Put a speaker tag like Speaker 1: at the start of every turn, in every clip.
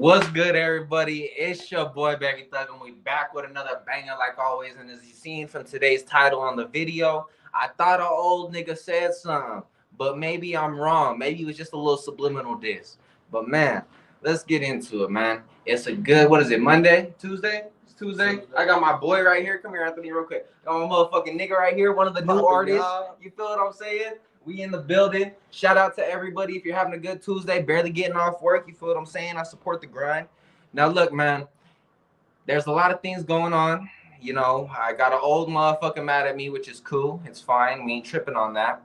Speaker 1: What's good, everybody? It's your boy Baby Thug, and we back with another banger like always. And as you seen from today's title on the video, I thought an old nigga said something, but maybe I'm wrong. Maybe it was just a little subliminal diss. But man, let's get into it, man. It's a good, what is it, Monday? Tuesday? It's Tuesday. I got my boy right here. Come here, Anthony, real quick. Got my motherfucking nigga right here, one of the new artists. You feel what I'm saying? We in the building. Shout out to everybody. If you're having a good Tuesday, barely getting off work, you feel what I'm saying? I support the grind. Now, look, man, there's a lot of things going on. You know, I got an old motherfucker mad at me, which is cool. It's fine. We ain't tripping on that.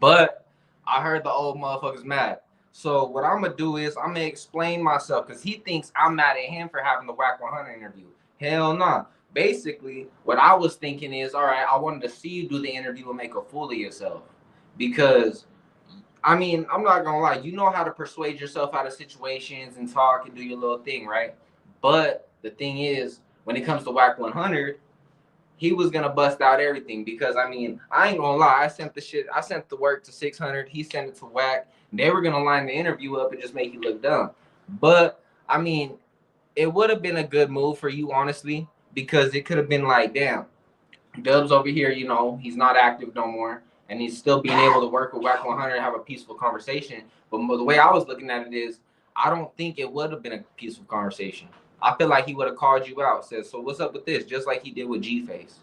Speaker 1: But I heard the old motherfucker's mad. So what I'm going to do is I'm going to explain myself because he thinks I'm mad at him for having the Whack 100 interview. Hell nah. Basically, what I was thinking is, all right, I wanted to see you do the interview and make a fool of yourself. Because, I mean, I'm not going to lie. You know how to persuade yourself out of situations and talk and do your little thing, right? But the thing is, when it comes to Whack 100, he was going to bust out everything. Because, I mean, I ain't going to lie. I sent the work to 600. He sent it to Whack. They were going to line the interview up and just make you look dumb. But, I mean, it would have been a good move for you, honestly. Because it could have been like, damn, Dubs over here, you know, he's not active no more. And he's still being able to work with Whack 100 and have a peaceful conversation. But the way I was looking at it is, I don't think it would have been a peaceful conversation. I feel like he would have called you out, said, so what's up with this? Just like he did with G-Face.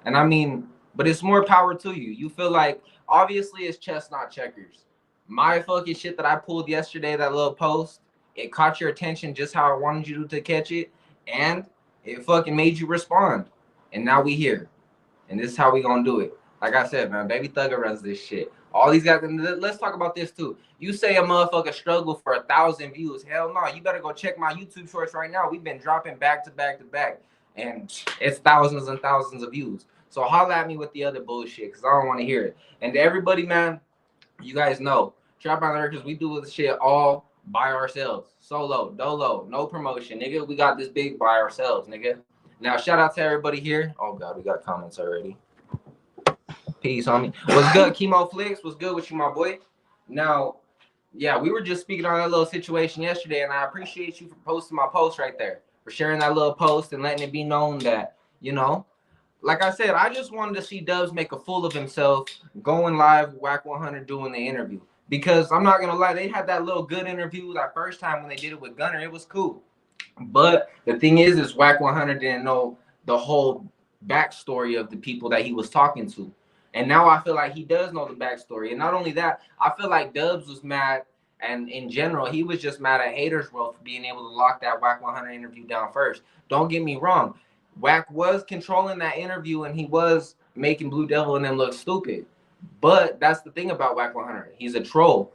Speaker 1: And I mean, but it's more power to you. You feel like, obviously, it's chess, not checkers. My fucking shit that I pulled yesterday, that little post, it caught your attention just how I wanted you to catch it. And it fucking made you respond. And now we here. And this is how we gonna do it. Like I said, man, Baby Thugger runs this shit. All these guys, let's talk about this too. You say a motherfucker struggle for 1,000 views. Hell no, you better go check my YouTube shorts right now. We've been dropping back to back to back. And it's thousands and thousands of views. So holla at me with the other bullshit, because I don't want to hear it. And to everybody, man, you guys know, Trap on the Records, we do this shit all by ourselves. Solo, dolo, no promotion. Nigga, we got this big by ourselves, nigga. Now, shout out to everybody here. Oh, God, we got comments already. Peace, homie. What's good, Chemo Flicks? What's good with you, my boy? Now, yeah, we were just speaking on that little situation yesterday, and I appreciate you for posting my post right there, for sharing that little post and letting it be known that, you know, like I said, I just wanted to see Dubs make a fool of himself going live with Whack 100 doing the interview. Because I'm not going to lie, they had that little good interview that first time when they did it with Gunner. It was cool. But the thing is Whack 100 didn't know the whole backstory of the people that he was talking to. And now I feel like he does know the backstory. And not only that, I feel like Dubs was mad. And in general, he was just mad at Haters World for being able to lock that Whack 100 interview down first. Don't get me wrong. Whack was controlling that interview and he was making Blue Devil and them look stupid. But that's the thing about Whack 100. He's a troll.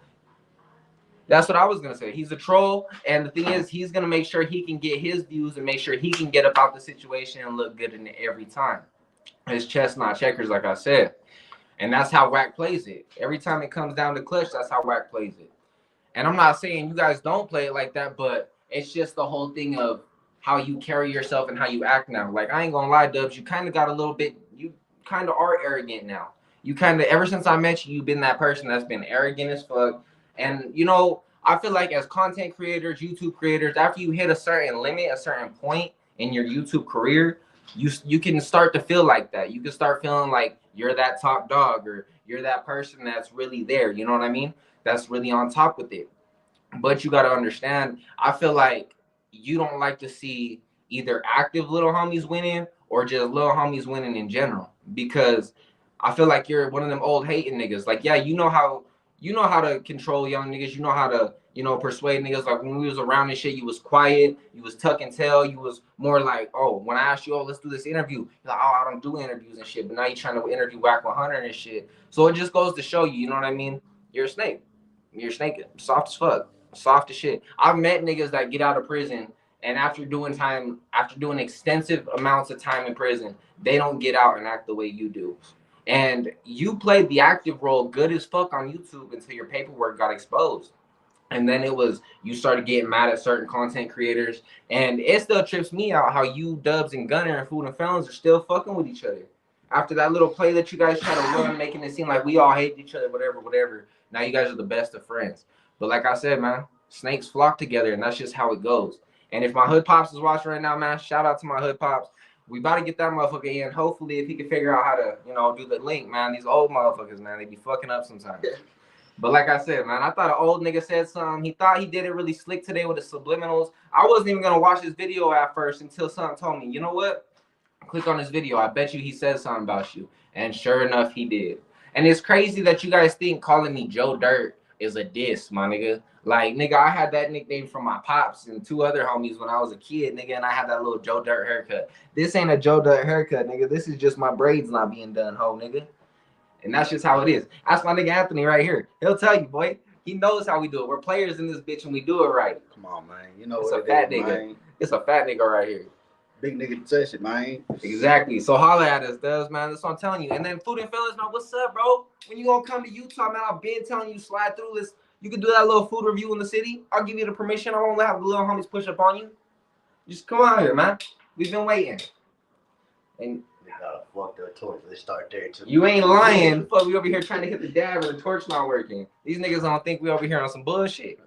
Speaker 1: That's what I was going to say. He's a troll. And the thing is, he's going to make sure he can get his views and make sure he can get up out the situation and look good in it every time. It's chess, not checkers, like I said. And that's how Whack plays it. Every time it comes down to clutch, that's how Whack plays it. And I'm not saying you guys don't play it like that, but it's just the whole thing of how you carry yourself and how you act now. Like, I ain't going to lie, Dubs, you kind of got a little bit, you kind of are arrogant now. You kind of, ever since I met you, you've been that person that's been arrogant as fuck. And, you know, I feel like as content creators, YouTube creators, after you hit a certain limit, a certain point in your YouTube career, you can start to feel like that. You can start feeling like you're that top dog or you're that person that's really there. You know what I mean? That's really on top with it. But you got to understand, I feel like you don't like to see either active little homies winning or just little homies winning in general. Because I feel like you're one of them old hating niggas. Like, yeah, you know how to control young niggas. You know how to, you know, persuade niggas. Like, when we was around and shit, you was quiet. You was tuck and tell. You was more like, oh, when I asked you, oh, let's do this interview, you're like, oh, I don't do interviews and shit. But now you're trying to interview Whack 100 and shit. So it just goes to show you, you know what I mean? You're a snake. You're snaking. Soft as fuck. Soft as shit. I've met niggas that get out of prison and after doing extensive amounts of time in prison, they don't get out and act the way you do. And you played the active role good as fuck on YouTube until your paperwork got exposed. And then you started getting mad at certain content creators. And it still trips me out how you, Dubs, and Gunner and Food and Felons are still fucking with each other. After that little play that you guys try to run, making it seem like we all hate each other, whatever. Now you guys are the best of friends. But like I said, man, Snakes flock together, and that's just how it goes. And if my hood pops is watching right now, man, shout out to my hood pops. We about to get that motherfucker in. Hopefully, if he can figure out how to, do the link, man. These old motherfuckers, man, they be fucking up sometimes. But like I said, man, I thought an old nigga said something. He thought he did it really slick today with the subliminals. I wasn't even gonna watch this video at first until something told me, you know what? Click on this video. I bet you he said something about you. And sure enough, he did. And it's crazy that you guys think calling me Joe Dirt is a diss, my nigga. Like, nigga, I had that nickname from my pops and 2 other homies when I was a kid, nigga, and I had that little Joe Dirt haircut. This ain't a Joe Dirt haircut, nigga. This is just my braids not being done, ho, nigga. And that's just how it is. That's my nigga Anthony right here. He'll tell you, boy. He knows how we do it. We're players in this bitch and we do it right.
Speaker 2: Come on, man. You know
Speaker 1: it's
Speaker 2: what
Speaker 1: a fat nigga. Man. It's a fat nigga right here.
Speaker 2: Big nigga touch it, man.
Speaker 1: Exactly. So holla at us, Dubs, man. That's what I'm telling you. And then Food and Fellas, man, what's up, bro? When you gonna come to Utah, man, I've been telling you slide through this. You can do that little food review in the city. I'll give you the permission. I won't have the little homies push up on you. Just come out here, man. We've been waiting. And
Speaker 2: fuck the torch. Let's start there too.
Speaker 1: You ain't lying. Fuck, we over here trying to hit the dab and the torch not working. These niggas don't think we over here on some bullshit.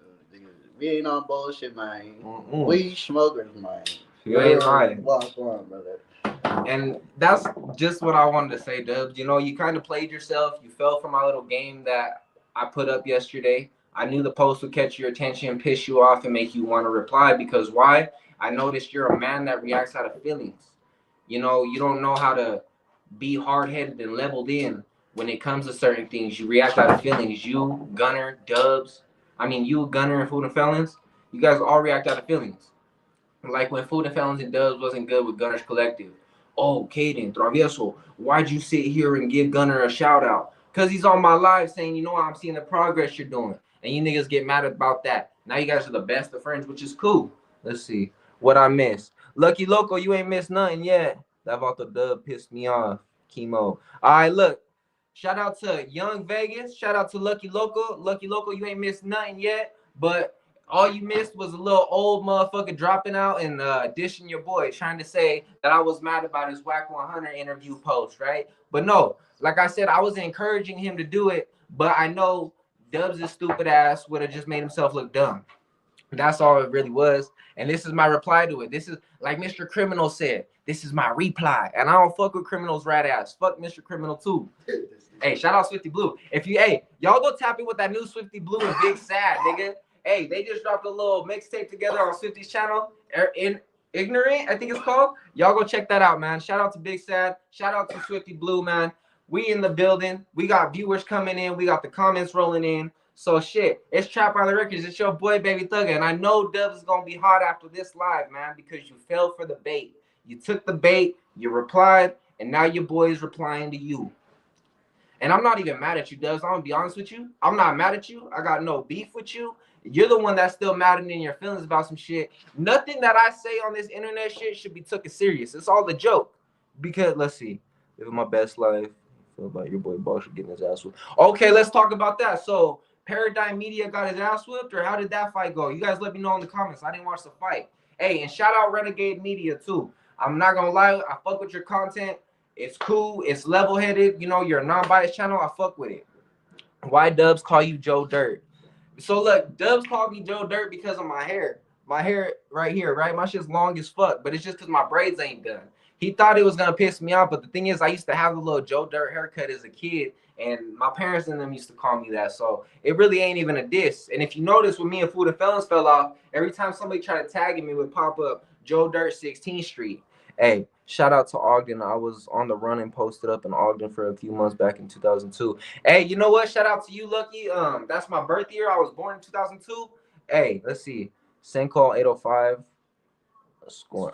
Speaker 2: We ain't on bullshit, man. We smokers, man.
Speaker 1: You ain't lying.
Speaker 2: What's wrong, brother?
Speaker 1: And that's just what I wanted to say, Dubs. You know, you kind of played yourself. You fell for my little game that I put up yesterday. I knew the post would catch your attention, piss you off, and make you want to reply. Because why? I noticed you're a man that reacts out of feelings. You know, you don't know how to be hard-headed and leveled in when it comes to certain things. You react out of feelings. You, Gunner, Dubs. You, Gunner, and Food and Felons. You guys all react out of feelings. Like when Food and Felons and Dubs wasn't good with Gunner's Collective. Oh, Caden, Travieso, why'd you sit here and give Gunner a shout-out? Because he's on my live saying, you know, I'm seeing the progress you're doing. And you niggas get mad about that. Now you guys are the best of friends, which is cool. Let's see. What I missed. Lucky Loco, you ain't missed nothing yet. That Vato dub pissed me off. Chemo. All right, look. Shout out to Young Vegas. Shout out to Lucky Loco. Lucky Loco, you ain't missed nothing yet. But all you missed was a little old motherfucker dropping out and dishing your boy, trying to say that I was mad about his Whack 100 interview post, right? But no, like I said, I was encouraging him to do it, but I know Dubs' stupid ass would have just made himself look dumb. That's all it really was. And this is my reply to it. This is like Mr. Criminal said. This is my reply. And I don't fuck with Criminal's rat ass. Fuck Mr. Criminal too. Hey, shout out Swifty Blue. Y'all go tap in with that new Swifty Blue and Big Sad, nigga. Hey, they just dropped a little mixtape together on Swifty's channel. Ignorant, I think it's called. Y'all go check that out, man. Shout out to Big Sad. Shout out to Swifty Blue, man. We in the building. We got viewers coming in. We got the comments rolling in. So shit, it's Trap Island Records. It's your boy Baby Thugger, and I know Dubs is gonna be hot after this live, man, because you fell for the bait. You took the bait, you replied, and now your boy is replying to you. And I'm not even mad at you, Dubs. I'm gonna be honest with you. I'm not mad at you. I got no beef with you. You're the one that's still mad and in your feelings about some shit. Nothing that I say on this internet shit should be taken serious. It's all a joke. Because let's see, living my best life. Feel about your boy Bosch getting his ass whooped. Okay, let's talk about that. So Paradigm Media got his ass whooped, or how did that fight go? You guys let me know in the comments. I didn't watch the fight. Hey, and shout out Renegade Media too. I'm not gonna lie, I fuck with your content. It's cool, it's level-headed. You know, you're a non-biased channel. I fuck with it. Why Dubs call you Joe Dirt? So look, Dubs called me Joe Dirt because of my hair. My hair right here, right? My shit's long as fuck, but it's just because my braids ain't done. He thought it was gonna piss me off, but the thing is, I used to have a little Joe Dirt haircut as a kid, and my parents and them used to call me that. So it really ain't even a diss. And if you notice, when me and Food and Felons fell off, every time somebody tried to tag me, would pop up Joe Dirt 16th Street. Hey, shout out to Ogden. I was on the run and posted up in Ogden for a few months back in 2002. Hey, you know what? Shout out to you, Lucky. That's my birth year. I was born in 2002. Hey, let's see. Sencall 805. Score.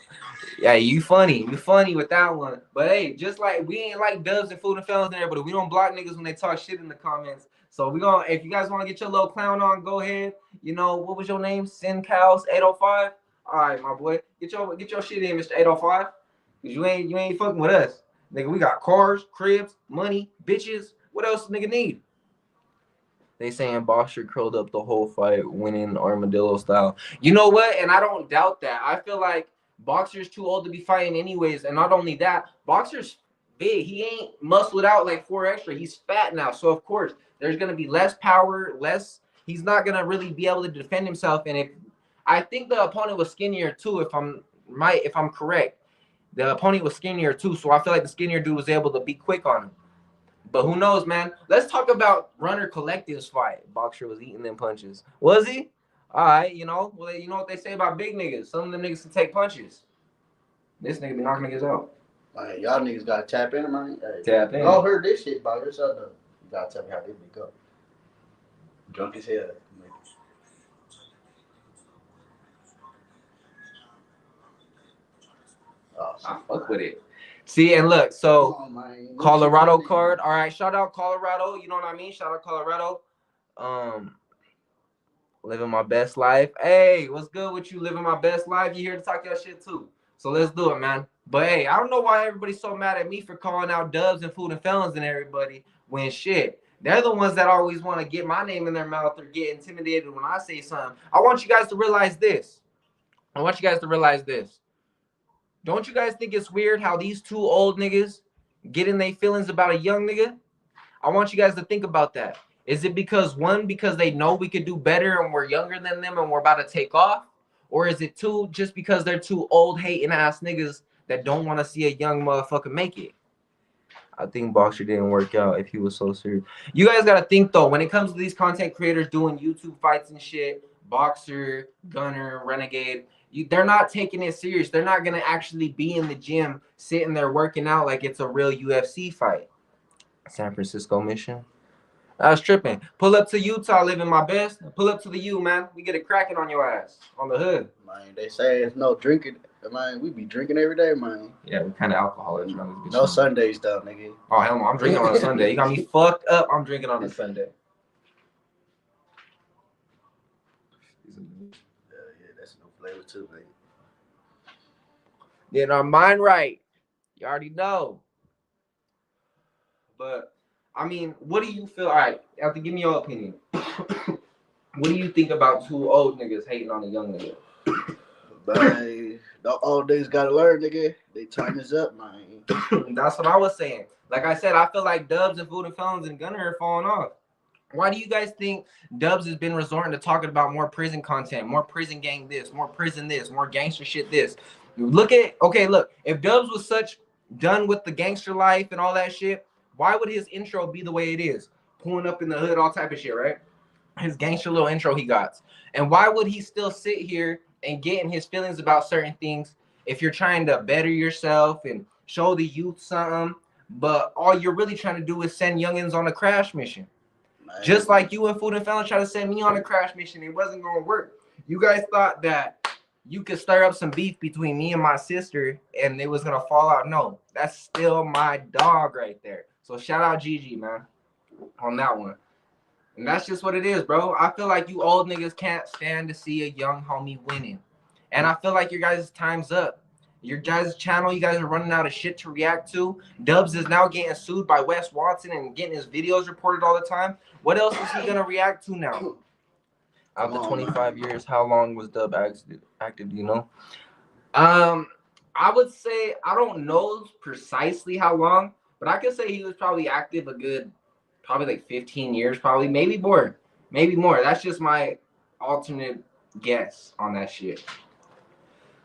Speaker 1: Yeah, you funny. You funny with that one. But hey, just like we ain't like Dubs and Food and Felons there, but we don't block niggas when they talk shit in the comments. So we gonna, if you guys want to get your little clown on, go ahead. You know, what was your name? Sincows 805. All right, my boy. Get your shit in, Mr. 805. Cause you ain't fucking with us. Nigga, we got cars, cribs, money, bitches. What else nigga need? They saying Boxer curled up the whole fight, winning armadillo style. You know what? And I don't doubt that. I feel like Boxer's too old to be fighting anyways. And not only that, Boxer's big. He ain't muscled out like 4 extra. He's fat now. So, of course, there's going to be less power, less he's not gonna really be able to defend himself. And if I think the opponent was skinnier too, if I'm correct, the opponent was skinnier too. So I feel like the skinnier dude was able to be quick on him. But who knows, man? Let's talk about Runner Collective's fight. Boxer was eating them punches. Was he? All right, you know. Well, you know what they say about big niggas. Some of them niggas can take punches. This nigga be knocking niggas out.
Speaker 2: Man, y'all niggas gotta tap in, man. Hey,
Speaker 1: tap in.
Speaker 2: Y'all heard this shit, bro. This other. You gotta tell me how this nigga go. Drunk as hell. Oh,
Speaker 1: I fuck with it. See, and look, so
Speaker 2: on,
Speaker 1: Colorado card. All right, shout out Colorado. You know what I mean? Shout out Colorado. Living my best life. Hey, what's good with you? Living my best life. You here to talk your shit too. So let's do it, man. But hey, I don't know why everybody's so mad at me for calling out Dubs and Food and Felons and everybody when shit. They're the ones that always want to get my name in their mouth or get intimidated when I say something. I want you guys to realize this. Don't you guys think it's weird how these two old niggas get in their feelings about a young nigga? I want you guys to think about that. Is it because they know we could do better and we're younger than them and we're about to take off? Or is it two, just because they're two old hating ass niggas that don't want to see a young motherfucker make it? I think Boxer didn't work out if he was so serious. You guys got to think though, when it comes to these content creators doing YouTube fights and shit, Boxer, Gunner, Renegade, they're not taking it serious. They're not going to actually be in the gym sitting there working out like it's a real UFC fight. San Francisco mission. I was tripping. Pull up to Utah, living my best. Pull up to the U, man. We get it cracking on your ass, on the hood.
Speaker 2: Man, they say it's no drinking. Man, we be drinking every day, man.
Speaker 1: Yeah, we kind of alcoholics.
Speaker 2: No Sundays, though, nigga.
Speaker 1: Oh, hell no. I'm drinking on a Sunday. You got me fucked up. I'm drinking on a Sunday.
Speaker 2: Yeah, that's no flavor too, man.
Speaker 1: Getting our mind right. You already know. But, I mean, what do you feel? All right, you have to give me your opinion. What do you think about two old niggas hating on a young nigga?
Speaker 2: Man, the old niggas gotta learn, nigga. They tighten us up, man.
Speaker 1: That's what I was saying. Like I said, I feel like Dubs and Food and Felons and Gunner are falling off. Why do you guys think Dubs has been resorting to talking about more prison content, more prison gang this, more prison this, more gangster shit this? Look, if Dubs was such done with the gangster life and all that shit, why would his intro be the way it is? Pulling up in the hood, all type of shit, right? His gangster little intro he got. And why would he still sit here and get in his feelings about certain things if you're trying to better yourself and show the youth something, but all you're really trying to do is send youngins on a crash mission? Man. Just like you and Food and Felon tried to send me on a crash mission. It wasn't going to work. You guys thought that you could stir up some beef between me and my sister and it was going to fall out. No, that's still my dog right there. So shout out Gigi, man, on that one. And that's just what it is, bro. I feel like you old niggas can't stand to see a young homie winning. And I feel like your guys' time's up. Your guys' channel, you guys are running out of shit to react to. Dubs is now getting sued by Wes Watson and getting his videos reported all the time. What else is he going to react to now? After 25 years, how long was Dub active, do you know? I would say, I don't know precisely how long, but I could say he was probably active a good, probably like 15 years, probably, maybe more. That's just my alternate guess on that shit.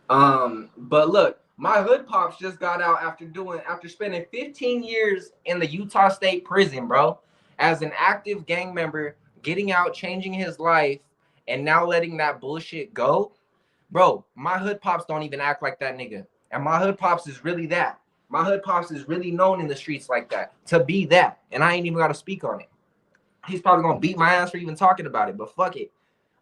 Speaker 1: But look, my hood pops just got out after spending 15 years in the Utah State prison, bro, as an active gang member, getting out, changing his life, and now letting that bullshit go. Bro, my hood pops don't even act like that nigga. And my hood pops is really that. My hood pops is really known in the streets like that, to be that. And I ain't even got to speak on it. He's probably going to beat my ass for even talking about it, but fuck it,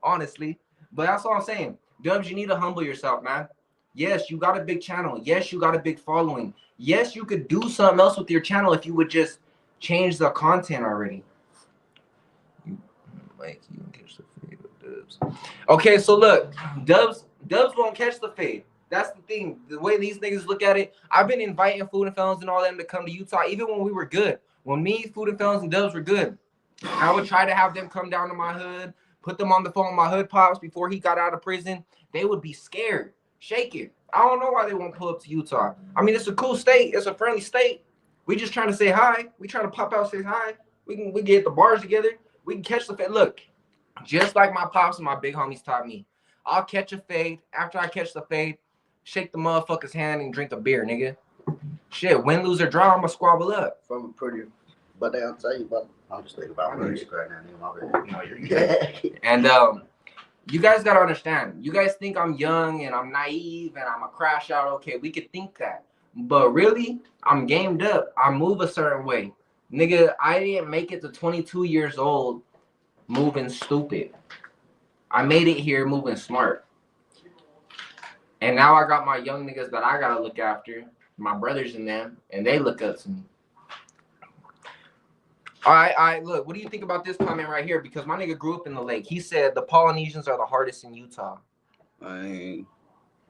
Speaker 1: honestly. But that's all I'm saying. Dubs, you need to humble yourself, man. Yes, you got a big channel. Yes, you got a big following. Yes, you could do something else with your channel if you would just change the content already. Like, you can catch the fade with Dubs. Okay, so look, Dubs won't catch the fade. That's the thing. The way these niggas look at it, I've been inviting Food and Felons and all them to come to Utah, even when we were good. When me, Food and Felons, and Dubs were good, I would try to have them come down to my hood, put them on the phone with my hood pops before he got out of prison. They would be scared, shaking. I don't know why they won't pull up to Utah. I mean, it's a cool state. It's a friendly state. We just trying to say hi. We trying to pop out, say hi. We get the bars together. We can catch the fade. Look, Just like my pops and my big homies taught me. I'll catch a fade. After I catch the fade, shake the motherfucker's hand and drink a beer, nigga. Shit, win, lose, or draw, I'ma squabble up.
Speaker 2: From a pretty, but I'll tell you about. I'm just thinking about music right now.
Speaker 1: No, you're good. And you guys gotta understand. You guys think I'm young and I'm naive and I'm a crash out. Okay, we could think that, but really, I'm gamed up. I move a certain way, nigga. I didn't make it to 22 years old moving stupid. I made it here moving smart. And now I got my young niggas that I gotta look after, my brothers and them, and they look up to me. All right, look, what do you think about this comment right here? Because my nigga grew up in the lake. He said the Polynesians are the hardest in Utah.
Speaker 2: I mean,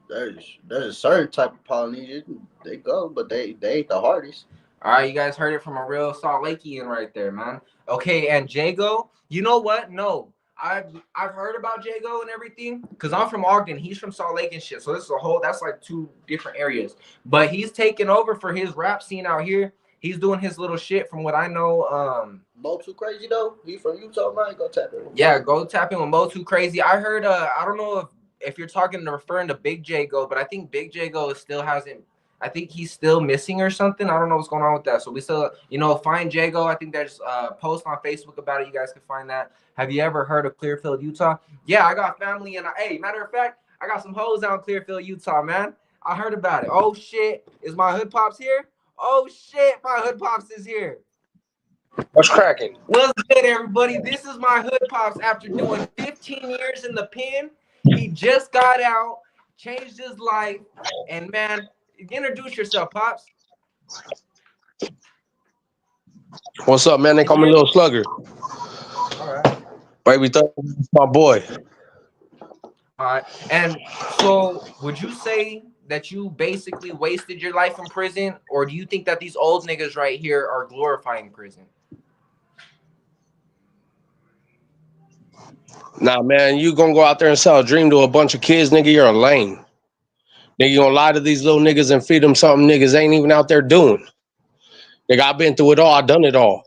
Speaker 2: there's a certain type of Polynesian they go, but they ain't the hardest.
Speaker 1: All right, you guys heard it from a real Salt Lakeian right there, man. Okay, and Jago, you know what? No, I've heard about Jago and everything because I'm from Ogden. He's from Salt Lake and shit. So this is that's like two different areas. But he's taking over for his rap scene out here. He's doing his little shit from what I know.
Speaker 2: BOUT crazy though. He from Utah, man. Go tap in.
Speaker 1: Yeah, go tap in with BOUT crazy. I heard. I don't know if you're referring to Big Jago, but I think Big Jago still hasn't. I think he's still missing or something. I don't know what's going on with that. So we still, find Jago. I think there's a post on Facebook about it. You guys can find that. Have you ever heard of Clearfield, Utah? Yeah, I got family and hey, matter of fact, I got some hoes out in Clearfield, Utah, man. I heard about it. Oh shit, is my hood pops here? Oh shit, my hood pops is here.
Speaker 3: What's cracking?
Speaker 1: What's good, everybody? This is my hood pops after doing 15 years in the pen. He just got out, changed his life, and man, introduce yourself, pops.
Speaker 3: What's up, man? They call me Little Slugger.
Speaker 1: All right.
Speaker 3: Baby Thug, my boy.
Speaker 1: All right. And so would you say that you basically wasted your life in prison, or do you think that these old niggas right here are glorifying prison?
Speaker 3: Nah, man, you gonna go out there and sell a dream to a bunch of kids, nigga, you're a lame. Nigga, you gonna lie to these little niggas and feed them something niggas ain't even out there doing. Nigga, I've been through it all. I done it all.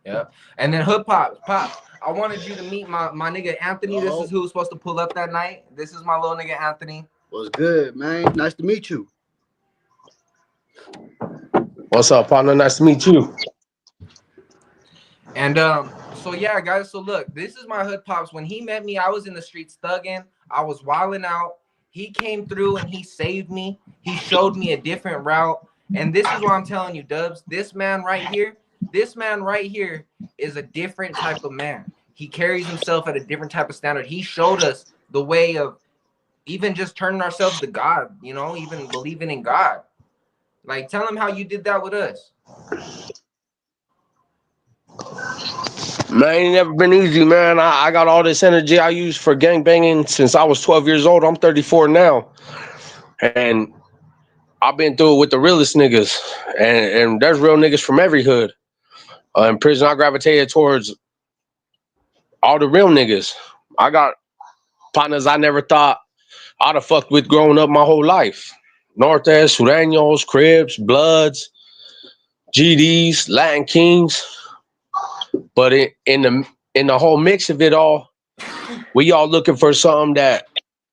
Speaker 1: Yeah. And then hood pops, I wanted you to meet my nigga Anthony. This is who was supposed to pull up that night. This is my little nigga Anthony.
Speaker 2: What's good, man? Nice to meet you.
Speaker 3: What's up, partner? Nice to meet you.
Speaker 1: And so yeah, guys. So look, this is my hood pops. When he met me, I was in the streets thugging. I was wilding out. He came through and he saved me. He showed me a different route. And this is what I'm telling you, Dubs. This man right here is a different type of man. He carries himself at a different type of standard. He showed us the way of even just turning ourselves to God, even believing in God. Like, tell him how you did that with us.
Speaker 3: Man, it ain't never been easy, man. I got all this energy I used for gangbanging since I was 12 years old. I'm 34 now. And I've been through it with the realest niggas. And there's real niggas from every hood. In prison, I gravitated towards all the real niggas. I got partners I never thought I'd have fucked with growing up my whole life. Nortes, Sureños, Cribs, Bloods, GDs, Latin Kings. But in the whole mix of it all, we all looking for something that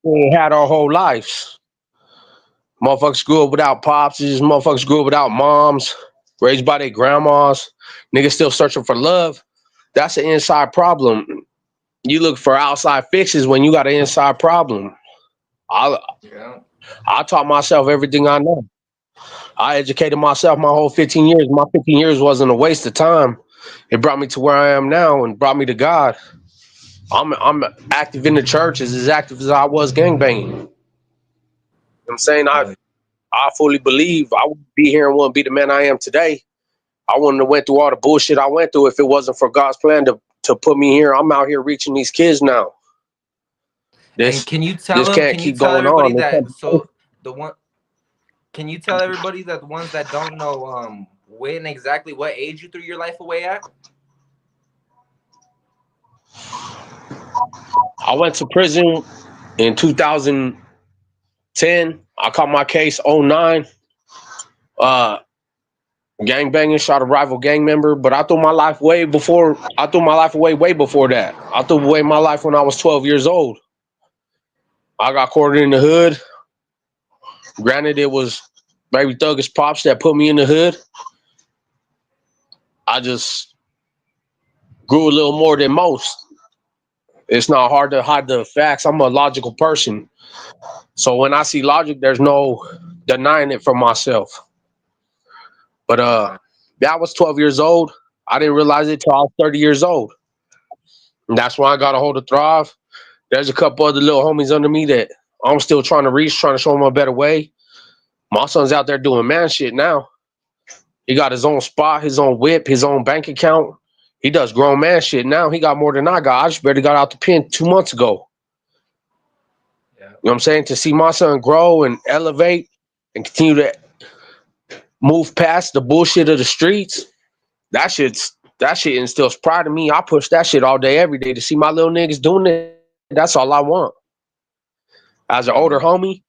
Speaker 3: we ain't had our whole lives. Motherfuckers grew up without pops. Motherfuckers grew up without moms, raised by their grandmas. Niggas still searching for love. That's an inside problem. You look for outside fixes when you got an inside problem. I taught myself everything I know. I educated myself my whole 15 years. My 15 years wasn't a waste of time. It brought me to where I am now and brought me to God. I'm active in the church as active as I was gangbanging. You know what I'm saying? I fully believe I wouldn't be here and wouldn't be the man I am today. I wouldn't have went through all the bullshit I went through if it wasn't for God's plan to put me here. I'm out here reaching these kids now.
Speaker 1: Can you tell everybody that the ones that don't know when exactly what age you threw your life away at?
Speaker 3: I went to prison in 2010. I caught my case 09. Gang banging, shot a rival gang member, but I threw my life way before. I threw my life away way before that. I threw away my life when I was 12 years old. I got quartered in the hood. Granted, it was Baby Thuggish Pops that put me in the hood. I just grew a little more than most. It's not hard to hide the facts. I'm a logical person. So when I see logic, there's no denying it from myself. But yeah, I was 12 years old. I didn't realize it till I was 30 years old. And that's why I got a hold of Thrive. There's a couple other little homies under me that I'm still trying to reach, trying to show them a better way. My son's out there doing man shit now. He got his own spot, his own whip, his own bank account. He does grown man shit now. He got more than I got. I just barely got out the pen 2 months ago.
Speaker 1: Yeah.
Speaker 3: You know what I'm saying? To see my son grow and elevate and continue to move past the bullshit of the streets, that shit instills pride in me. I push that shit all day, every day. To see my little niggas doing it, that's all I want. As an older homie,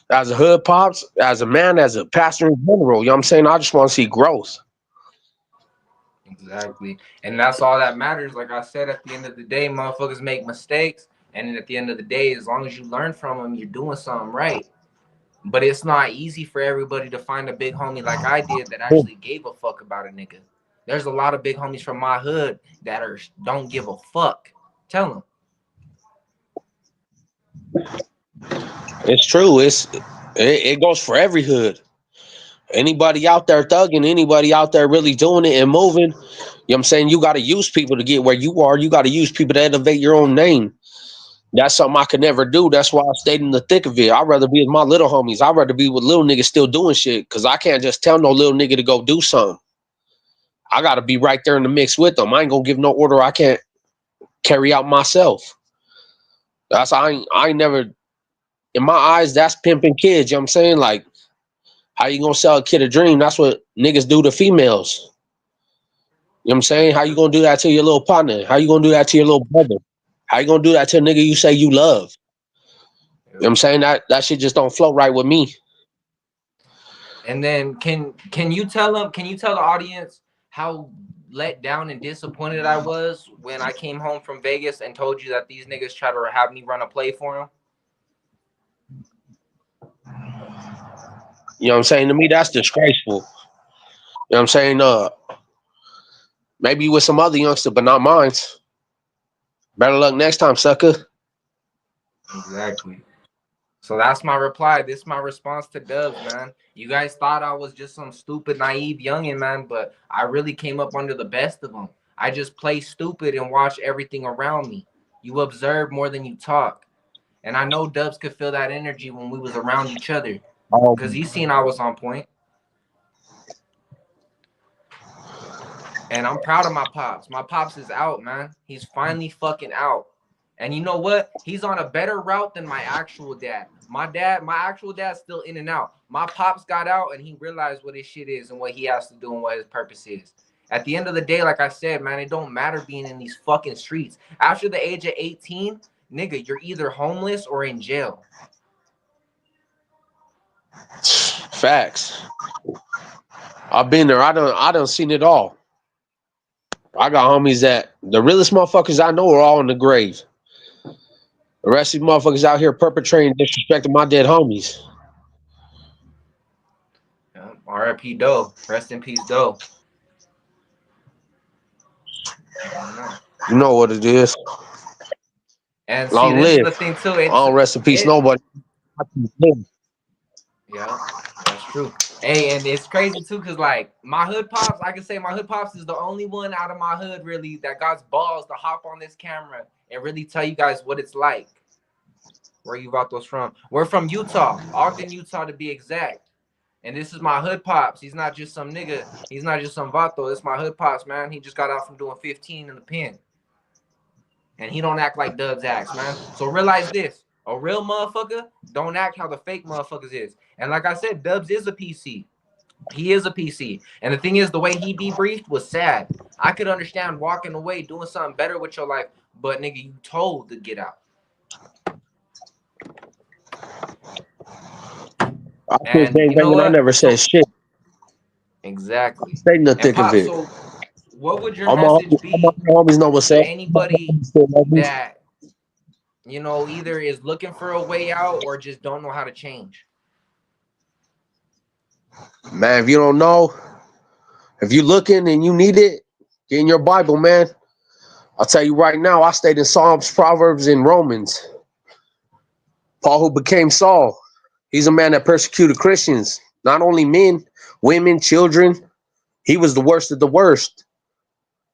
Speaker 3: as a hood pops, as a man, as a pastor in general, you know what I'm saying? I just want to see growth.
Speaker 1: Exactly. And that's all that matters. Like I said, at the end of the day, motherfuckers make mistakes. And then at the end of the day, as long as you learn from them, you're doing something right. But it's not easy for everybody to find a big homie like I did that actually gave a fuck about a nigga. There's a lot of big homies from my hood that don't give a fuck. Tell them.
Speaker 3: It's true. It goes for every hood. Anybody out there thugging, anybody out there really doing it and moving, you know what I'm saying? You got to use people to get where you are. You got to use people to elevate your own name. That's something I could never do. That's why I stayed in the thick of it. I'd rather be with my little homies. I'd rather be with little niggas still doing shit because I can't just tell no little nigga to go do something. I got to be right there in the mix with them. I ain't going to give no order I can't carry out myself. I ain't never, in my eyes, that's pimping kids. You know what I'm saying? Like, how you going to sell a kid a dream? That's what niggas do to females. You know what I'm saying? How you going to do that to your little partner? How you going to do that to your little brother? How you going to do that to a nigga you say you love? You know what I'm saying? That shit just don't float right with me.
Speaker 1: And then can you tell them? Can you tell the audience how let down and disappointed I was when I came home from Vegas and told you that these niggas try to have me run a play for them?
Speaker 3: You know what I'm saying? To me, that's disgraceful. You know what I'm saying? Maybe with some other youngster, but not mine. Better luck next time, sucker.
Speaker 1: Exactly. So that's my reply. This is my response to Dubs, man. You guys thought I was just some stupid, naive youngin, man, but I really came up under the best of them. I just play stupid and watch everything around me. You observe more than you talk. And I know Dubs could feel that energy when we was around each other because he seen I was on point. And I'm proud of my pops. My pops is out, man. He's finally fucking out. And you know what? He's on a better route than my actual dad. My actual dad's still in and out. My pops got out and he realized what his shit is and what he has to do and what his purpose is. At the end of the day, like I said, man, it don't matter being in these fucking streets. After the age of 18, nigga, you're either homeless or in jail.
Speaker 3: Facts. I've been there. I done seen it all. I got homies that the realest motherfuckers I know are all in the grave. The rest of these motherfuckers out here perpetrating disrespecting my dead homies.
Speaker 1: Yeah, R.I.P. Doe. Rest in peace, Doe.
Speaker 3: You know what it is.
Speaker 1: And see,
Speaker 3: Long
Speaker 1: this
Speaker 3: live.
Speaker 1: is the thing too.
Speaker 3: I don't rest in peace, nobody.
Speaker 1: Yeah, that's true. Hey, and it's crazy too, cause like my hood pops, I can say my hood pops is the only one out of my hood really that got balls to hop on this camera and really tell you guys what it's like. Where you got those from? We're from Utah, Ogden, Utah to be exact. And this is my hood pops. He's not just some nigga. He's not just some vato. It's my hood pops, man. He just got out from doing 15 in the pen. And he don't act like Dubs acts, man. So realize this. A real motherfucker don't act how the fake motherfuckers is. And like I said, Dubs is a PC. He is a PC. And the thing is, the way he debriefed was sad. I could understand walking away, doing something better with your life. But, nigga, you told to get out.
Speaker 3: I
Speaker 1: And you know
Speaker 3: I
Speaker 1: what?
Speaker 3: never said shit.
Speaker 1: Exactly.
Speaker 3: Stay in the
Speaker 1: And
Speaker 3: thick of
Speaker 1: Pop,
Speaker 3: it.
Speaker 1: so what would your
Speaker 3: All
Speaker 1: message
Speaker 3: my
Speaker 1: be
Speaker 3: homies know what's
Speaker 1: to
Speaker 3: up.
Speaker 1: anybody that, you know, either is looking for a way out or just don't know how to change?
Speaker 3: Man, if you don't know, if you're looking and you need it, get in your Bible, man. I'll tell you right now, I stayed in Psalms, Proverbs, and Romans. Paul, who became Saul, he's a man that persecuted Christians, not only men, women, children. He was the worst of the worst.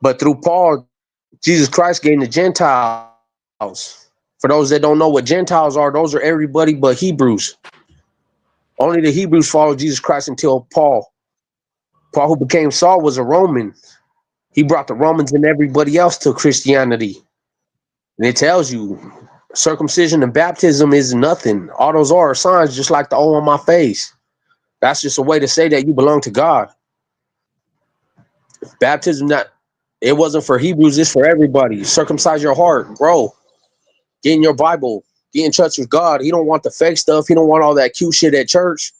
Speaker 3: But through Paul, Jesus Christ gained the Gentiles. For those that don't know what Gentiles are, those are everybody but Hebrews. Only the Hebrews followed Jesus Christ until Paul. Paul, who became Saul, was a Roman. He brought the Romans and everybody else to Christianity. And it tells you circumcision and baptism is nothing. All those are signs, just like the O on my face. That's just a way to say that you belong to God. Baptism, not it wasn't for Hebrews, it's for everybody. Circumcise your heart, bro. Get in your Bible. Get in touch with God. He don't want the fake stuff. He don't want all that cute shit at church.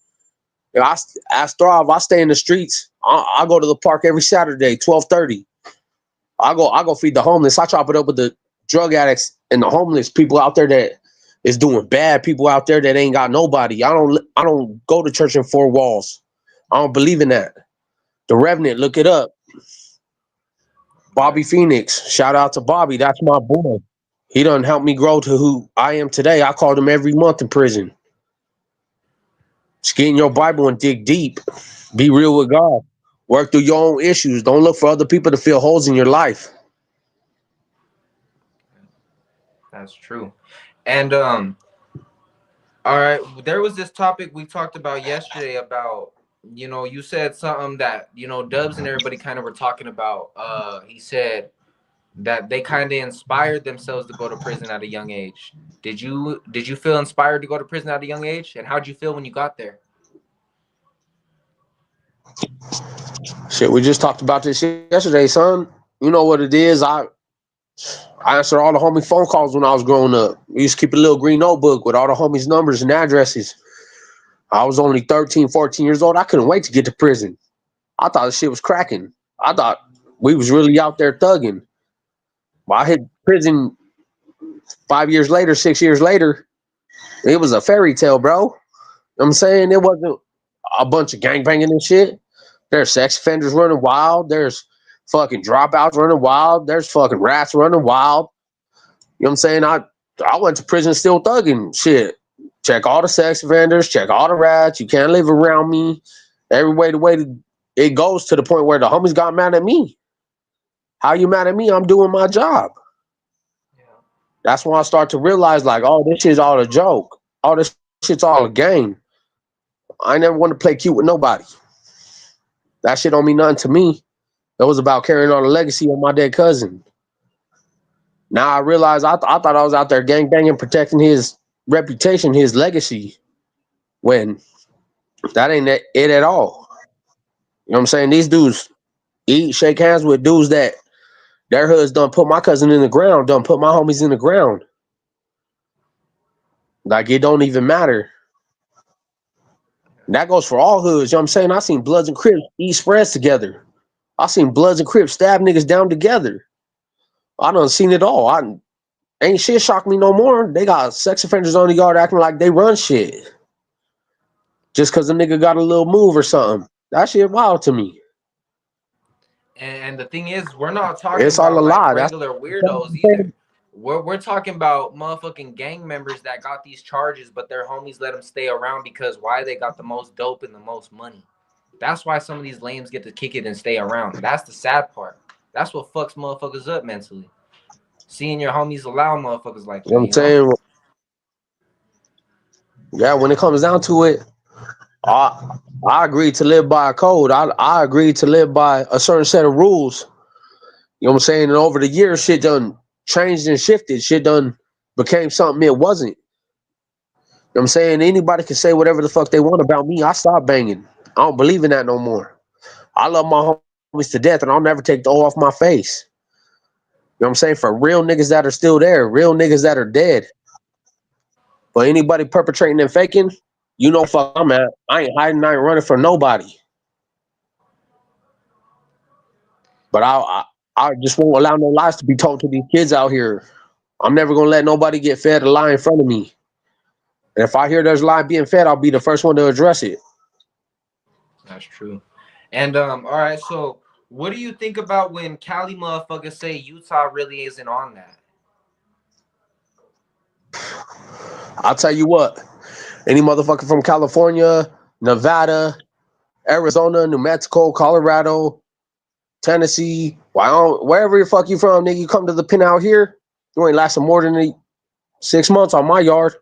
Speaker 3: You know, I thrive. I stay in the streets. I go to the park every Saturday, 12:30. I go feed the homeless. I chop it up with the drug addicts and the homeless people out there that is doing bad. People out there that ain't got nobody. I don't go to church in four walls. I don't believe in that. The Revenant, look it up. Bobby
Speaker 1: Right.
Speaker 3: Phoenix. Shout out to Bobby. That's my boy. He done helped me grow to who I am today. I called him every month in prison. Just get in your Bible and dig deep. Be real with God. Work through your own issues. Don't look for other people to fill holes in your life.
Speaker 1: That's true. And all right, there was this topic we talked about yesterday about, you know, you said something that, you know, Dubs and everybody kind of were talking about. He said that they kind of inspired themselves to go to prison at a young age. Did you feel inspired to go to prison at a young age? And how'd you feel when you got there?
Speaker 3: Shit, we just talked about this yesterday, son. You know what it is. I answered all the homie phone calls when I was growing up. We used to keep a little green notebook with all the homies' numbers and addresses. I was only 13, 14 years old. I couldn't wait to get to prison. I thought the shit was cracking. I thought we was really out there thugging. But I hit prison 5 years later, 6 years later. It was a fairy tale, bro. You know what I'm saying? It wasn't a bunch of gangbanging and shit. There's sex offenders running wild. There's fucking dropouts running wild. There's fucking rats running wild. You know what I'm saying? I went to prison still thugging. Shit. Check all the sex offenders, check all the rats. You can't live around me. Every way the way it goes to the point where the homies got mad at me. How you mad at me? I'm doing my job.
Speaker 1: Yeah.
Speaker 3: That's when I start to realize like, oh, this shit's all a joke. All this shit's all a game. I never want to play cute with nobody. That shit don't mean nothing to me. That was about carrying on the legacy of my dead cousin. Now I realize I thought I was out there gang banging, protecting his reputation, his legacy, when that ain't it at all. You know what I'm saying? These dudes eat, shake hands with dudes that their hoods done put my cousin in the ground, done put my homies in the ground. Like it don't even matter. And that goes for all hoods. You know what I'm saying? I seen Bloods and Crips eat spreads together. I seen Bloods and Crips stab niggas down together. I done seen it all. I ain't shit shock me no more. They got sex offenders on the yard acting like they run shit. Just cause the nigga got a little move or something. That shit wild to me.
Speaker 1: And the thing is, we're not talking
Speaker 3: It's all a
Speaker 1: about like
Speaker 3: lie. That's
Speaker 1: regular weirdos either. We're talking about motherfucking gang members that got these charges, but their homies let them stay around because why? They got the most dope and the most money. That's why some of these lames get to kick it and stay around. That's the sad part. That's what fucks motherfuckers up mentally. Seeing your homies allow motherfuckers like
Speaker 3: you know
Speaker 1: that,
Speaker 3: what I'm
Speaker 1: you know?
Speaker 3: saying? Yeah, when it comes down to it, I I agree to live by a code. I agree to live by a certain set of rules. You know what I'm saying? And over the years, shit done changed and shifted. Shit done became something it wasn't. You know what I'm saying? Anybody can say whatever the fuck they want about me. I stopped banging. I don't believe in that no more. I love my homies to death, and I'll never take the O off my face. You know what I'm saying? For real niggas that are still there, real niggas that are dead. But anybody perpetrating and faking, you know fuck I'm at. I ain't hiding, I ain't running from nobody. But I just won't allow no lies to be told to these kids out here. I'm never gonna let nobody get fed a lie in front of me. And if I hear there's a lie being fed, I'll be the first one to address it.
Speaker 1: That's true. And all right, so what do you think about when Cali motherfuckers say Utah really isn't on that?
Speaker 3: I'll tell you what, any motherfucker from California, Nevada, Arizona, New Mexico, Colorado, Tennessee, wherever the fuck you from, nigga, you come to the pin out here, you ain't lasting more than 6 months on my yard.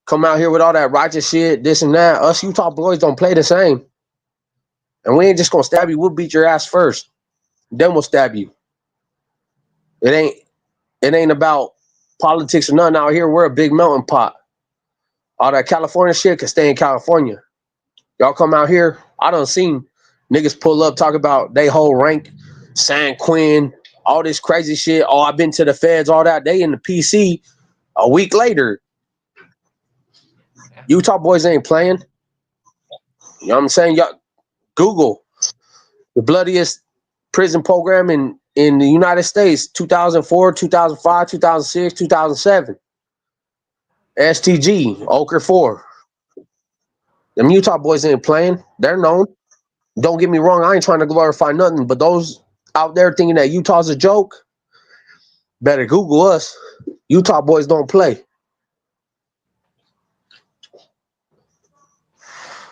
Speaker 3: Come out here with all that righteous shit, this and that. Us Utah boys don't play the same. And we ain't just gonna stab you, we'll beat your ass first. Then we'll stab you. It ain't about politics or nothing out here. We're a big melting pot. All that California shit can stay in California. Y'all come out here, I done seen niggas pull up, talk about they whole rank, San Quinn, all this crazy shit. Oh, I've been to the feds, all that. They in the PC a week later. Utah boys ain't playing. You know what I'm saying? Y'all Google the bloodiest prison program in the United States, 2004, 2005, 2006, 2007. STG, Ochre 4. Them Utah boys ain't playing. They're known. Don't get me wrong, I ain't trying to glorify nothing, but those out there thinking that Utah's a joke, better Google us. Utah boys don't play.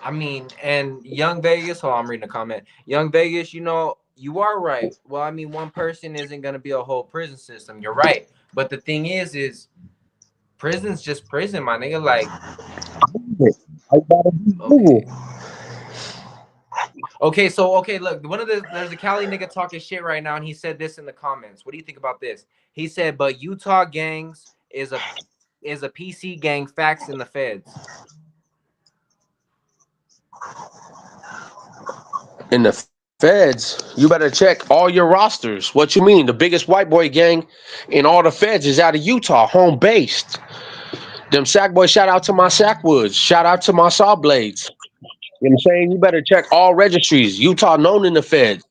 Speaker 1: I mean, and Young Vegas, hold on, I'm reading a comment. Young Vegas, you know, you are right. Well, I mean, one person isn't going to be a whole prison system. You're right. But the thing is prison's just prison, my nigga. Like, okay, so, look, there's a Cali nigga talking shit right now, and he said this in the comments. What do you think about this? He said, but Utah gangs is a PC gang, facts in the feds.
Speaker 3: In the feds, you better check all your rosters. What you mean? The biggest white boy gang in all the feds is out of Utah, home based. Them Sack boys, shout out to my Sackwoods, shout out to my Saw Blades. You know what I'm saying? You better check all registries. Utah known in the feds.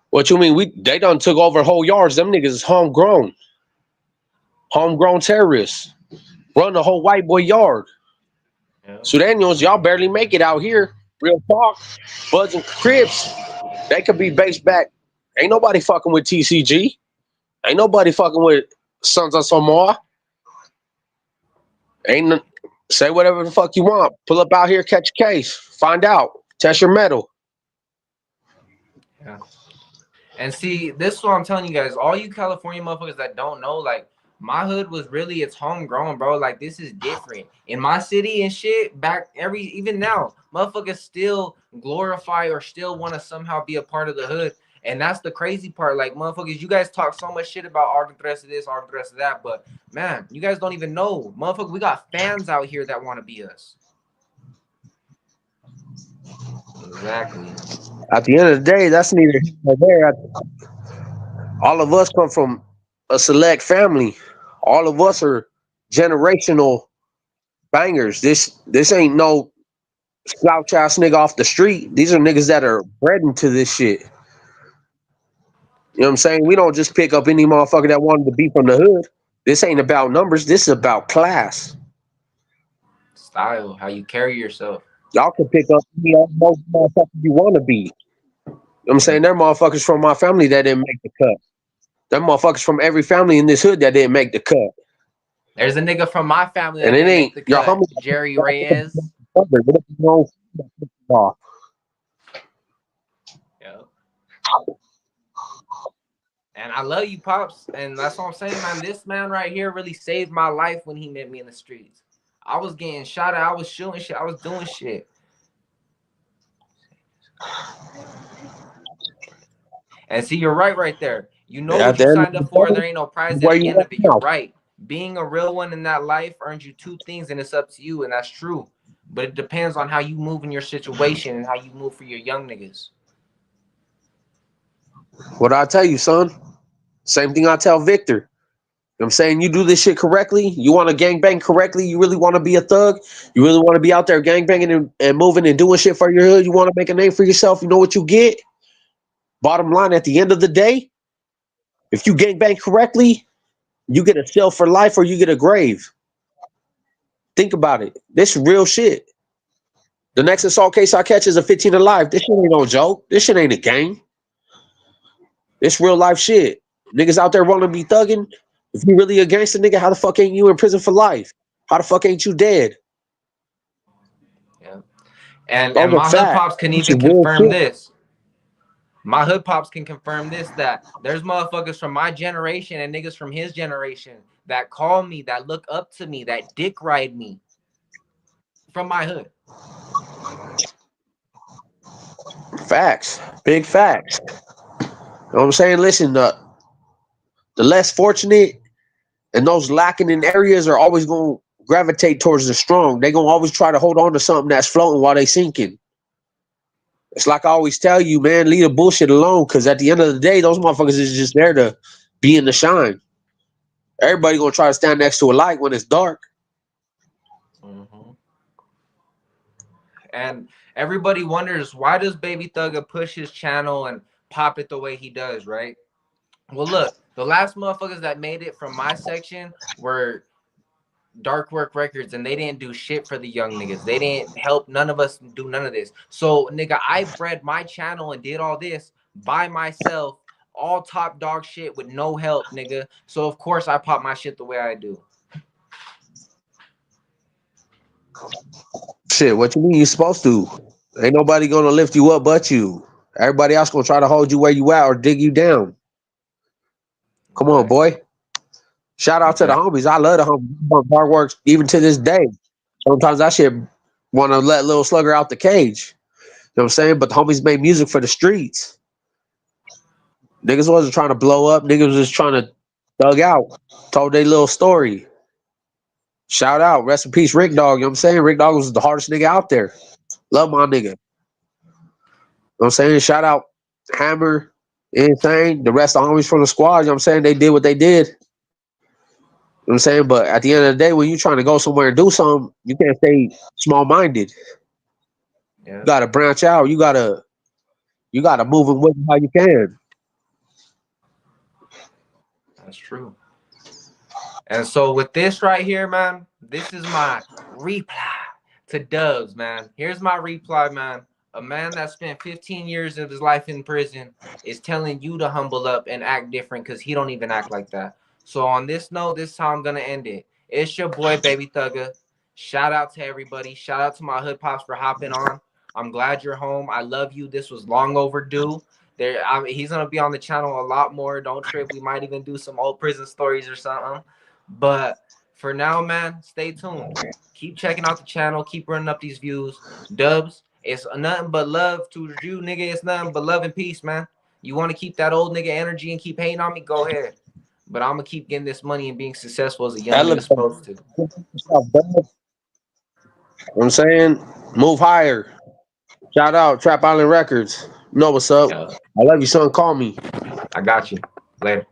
Speaker 3: What you mean? They done took over whole yards. Them niggas is homegrown. Homegrown terrorists. Run the whole white boy yard. Yeah. Sudanians, y'all barely make it out here. Real talk. Buds and Crips, they could be based back. Ain't nobody fucking with TCG. Ain't nobody fucking with Sons of Samoa. Say whatever the fuck you want. Pull up out here, catch a case. Find out. Test your metal.
Speaker 1: Yeah. And see, this is what I'm telling you guys. All you California motherfuckers that don't know, like, my hood was really, it's homegrown, bro. Like, this is different. In my city and shit, even now, motherfuckers still glorify or still want to somehow be a part of the hood. And that's the crazy part. Like, motherfuckers, you guys talk so much shit about Argentores of this, Argentores of that. But, man, you guys don't even know. Motherfucker, we got fans out here that want to be us. Exactly.
Speaker 3: At the end of the day, that's neither here nor there. All of us come from a select family. All of us are generational bangers. This ain't no slouch ass nigga off the street. These are niggas that are bred into this shit. You know what I'm saying? We don't just pick up any motherfucker that wanted to be from the hood. This ain't about numbers. This is about class.
Speaker 1: Style, how you carry yourself.
Speaker 3: Y'all can pick up any motherfucker you want to be. You know what I'm saying? There are motherfuckers from my family that didn't make the cut. There are motherfuckers from every family in this hood that didn't make the cut.
Speaker 1: There's a nigga from my family that
Speaker 3: and it ain't
Speaker 1: make the cut. Jerry Reyes. Yeah. And I love you, Pops. And that's what I'm saying, man. This man right here really saved my life when he met me in the streets. I was getting shot at. I was shooting shit. I was doing shit. And see, you're right there. You know what you signed up for. There ain't no prize at the end of it. You're right. Being a real one in that life earns you two things, and it's up to you, and that's true. But it depends on how you move in your situation and how you move for your young niggas.
Speaker 3: What I tell you, son? Same thing I tell Victor. You know what I'm saying? You do this shit correctly. You want to gangbang correctly. You really want to be a thug. You really want to be out there gangbanging and moving and doing shit for your hood. You want to make a name for yourself. You know what you get? Bottom line, at the end of the day, if you gangbang correctly, you get a cell for life or you get a grave. Think about it. This real shit. The next assault case I catch is a 15 alive. This shit ain't no joke. This shit ain't a game. It's real life shit. Niggas out there wanting to be thugging. If you really a gangster nigga, how the fuck ain't you in prison for life? How the fuck ain't you dead?
Speaker 1: Yeah. And
Speaker 3: Those are
Speaker 1: my hood
Speaker 3: facts.
Speaker 1: pops can
Speaker 3: This
Speaker 1: even
Speaker 3: is real
Speaker 1: confirm
Speaker 3: shit.
Speaker 1: this. My hood pops can confirm this, that there's motherfuckers from my generation and niggas from his generation that call me, that look up to me, that dick ride me from my hood.
Speaker 3: Facts. Big facts. You know what I'm saying? Listen, the less fortunate and those lacking in areas are always going to gravitate towards the strong. They're going to always try to hold on to something that's floating while they sinking. It's like I always tell you, man, leave the bullshit alone, because at the end of the day, those motherfuckers is just there to be in the shine. Everybody going to try to stand next to a light when it's dark.
Speaker 1: Mm-hmm. And everybody wonders, why does Baby Thugger push his channel and pop it the way he does, right? Well, look, the last motherfuckers that made it from my section were Dark Work Records, and they didn't do shit for the young niggas. They didn't help none of us do none of this. So, nigga, I bred my channel and did all this by myself, all top dog shit with no help, nigga. So, of course, I pop my shit the way I do.
Speaker 3: Shit, what you mean you supposed to? Ain't nobody going to lift you up but you. Everybody else going to try to hold you where you at or dig you down. Come on,
Speaker 1: Exactly.
Speaker 3: boy. Shout out to the
Speaker 1: Exactly.
Speaker 3: homies. I love the homies. Hard work even to this day. Sometimes I shit want to let Little Slugger out the cage. You know what I'm saying? But the homies made music for the streets. Niggas wasn't trying to blow up. Niggas was just trying to thug out. Told their little story. Shout out. Rest in peace, Rick Dog. You know what I'm saying? Rick Dog was the hardest nigga out there. Love my nigga. You know what I'm saying? Shout out Hammer, Insane, the rest of the homies from the squad. You know what I'm saying? They did what they did. You know what I'm saying? But at the end of the day, when you're trying to go somewhere and do something, you can't stay small minded.
Speaker 1: Yeah,
Speaker 3: You gotta branch out. You gotta move and with how you can.
Speaker 1: that's true. And so with this right here, man, this is my reply to Dubs, man. Here's my reply, man. A man that spent 15 years of his life in prison is telling you to humble up and act different because he don't even act like that. So on this note, this is how I'm gonna end it. It's your boy Baby Thugger. Shout out to everybody. Shout out to my hood pops for hopping on. I'm glad you're home. I love you. This was long overdue. He's gonna be on the channel a lot more. Don't trip. We might even do some old prison stories or something. But for now, man, stay tuned. Keep checking out the channel. Keep running up these views. Dubs, it's nothing but love to you, nigga. It's nothing but love and peace, man. You want to keep that old nigga energy and keep hating on me? Go ahead. But I'm going to keep getting this money and being successful as a young nigga
Speaker 3: Elevate.
Speaker 1: supposed to.
Speaker 3: You know what I'm saying? Move higher. Shout out Trap Island Records. You know what's up.
Speaker 1: Yeah,
Speaker 3: I love you, son. Call me.
Speaker 1: I got you. Later.